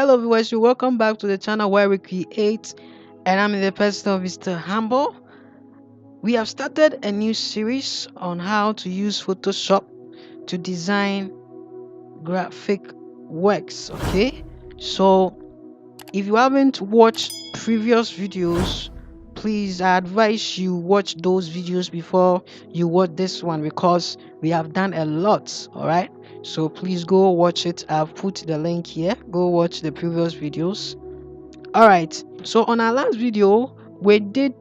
Hello viewers, you welcome back to the channel where we create, and I'm in the person of Mr. Humble. We have started a new series on how to use Photoshop to design graphic works. Okay, so if you haven't watched previous videos, please I advise you watch those videos before you watch this one, because we have done a lot. All right, so please go watch it. I've put the link here. Go watch the previous videos. All right, so on our last video we did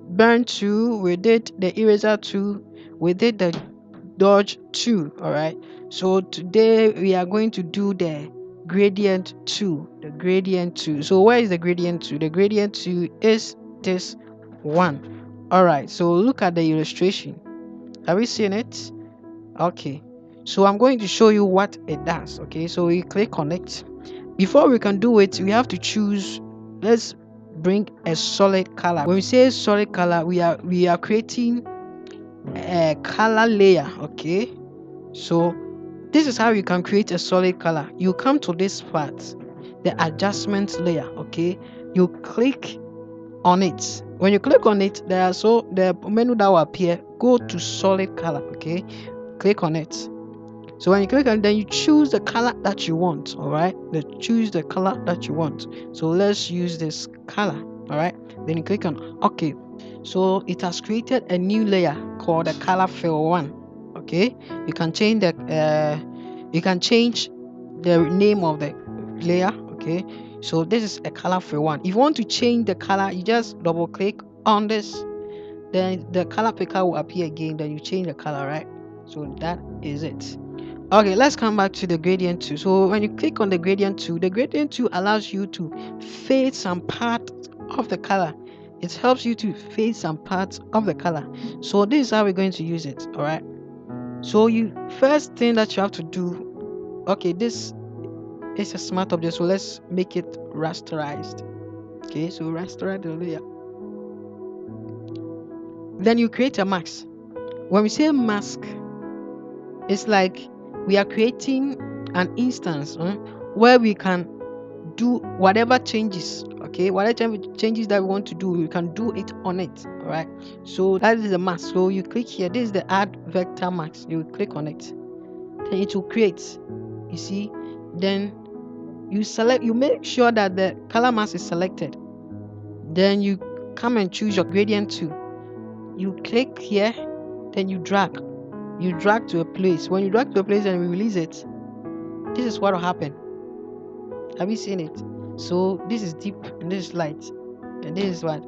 burn 2, we did the eraser 2, we did the dodge 2. All right, so today we are going to do the gradient 2. So where is the gradient 2? The gradient 2 is this one. All right, so look at the illustration. Have you seen it? Okay, so I'm going to show you what it does. Okay, so we click on it. Before we can do it, we have to choose. Let's bring a solid color. When we say solid color, we are creating a color layer. Okay, so this is how you can create a solid color. You come to this part, the adjustment layer. Okay, you click on it. When you click on it, the menu that will appear. Go to solid color. Okay, click on it. So when you click on, then you choose the color that you want. All right, choose the color that you want. So let's use this color. All right, then you click on OK. So it has created a new layer called the color fill 1. Okay, you can change the name of the layer. Okay, so this is a color fill 1. If you want to change the color, you just double click on this, then the color picker will appear again, then you change the color. Right, so that is it. Okay, let's come back to the gradient 2. So when you click on the gradient 2, the gradient 2 allows you to fade some part of the color. It helps you to fade some parts of the color. So this is how we're going to use it. All right, so first thing that you have to do, okay, this is a smart object, so let's make it rasterized. Okay, so rasterize the layer, then you create a mask. When we say mask, it's like we are creating an instance where we can do whatever changes. Okay, whatever changes that we want to do, we can do it on it. All right, so that is the mask. So you click here. This is the add vector mask. You click on it, then it will create. You see, then you make sure that the color mask is selected. Then you come and choose your gradient 2. You click here, then you drag to a place. When you drag to a place and we release it, this is what will happen. Have you seen it? So this is deep and this is light, and this is what.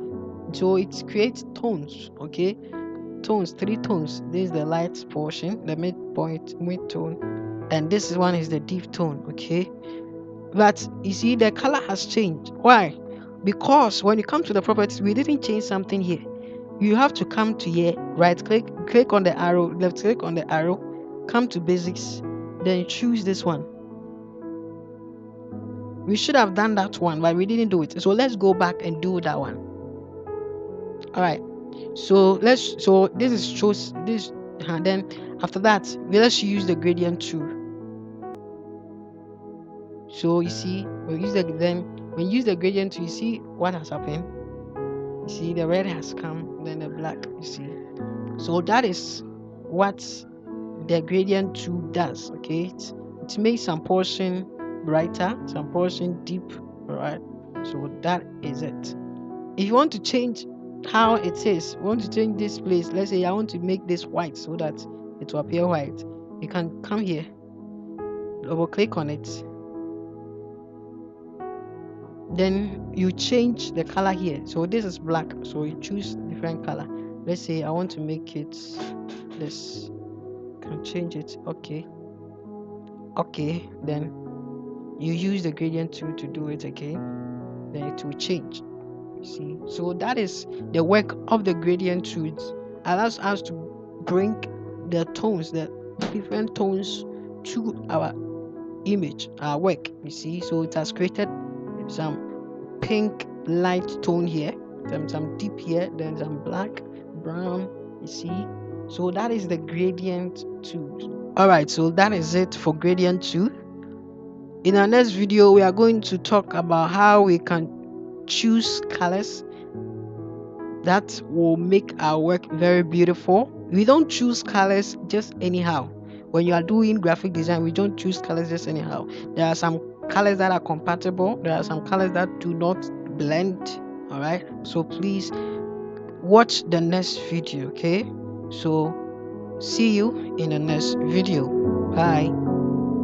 So it creates tones. Okay, tones, 3 tones. This is the light portion, the mid tone, and this one is the deep tone. Okay, but you see the color has changed. Why? Because when you come to the properties, we didn't change something here. You have to come to here, right click on the arrow, left click on the arrow, come to basics, then choose this one. We should have done that one, but we didn't do it. So let's go back and do that one. All right, so this is shows this, and then after that let's use the gradient 2. So you see, when you use the gradient 2, you see what has happened. You see the red has come, then the black. You see, so that is what the gradient 2 does. Okay, it makes some portion brighter, some portion deep. All right, so that is it. If you want to change how it is, you want to change this place, let's say I want to make this white so that it will appear white, you can come here, double click on it, then you change the color here. So this is black, so you choose different color. Let's say I want to make it this, can change it. Okay, then you use the gradient 2 to do it again, then it will change. You see, so that is the work of the gradient 2. It allows us to bring the tones, the different tones, to our image, our work. You see, so it has created some pink light tone here, then some deep here, then some black, brown. You see, so that is the gradient 2. All right, so that is it for gradient 2. In our next video, we are going to talk about how we can choose colors that will make our work very beautiful. We don't choose colors just anyhow. When you are doing graphic design, we don't choose colors just anyhow. There are some colors that are compatible, there are some colors that do not blend. All right, so please watch the next video. Okay, so see you in the next video. Bye.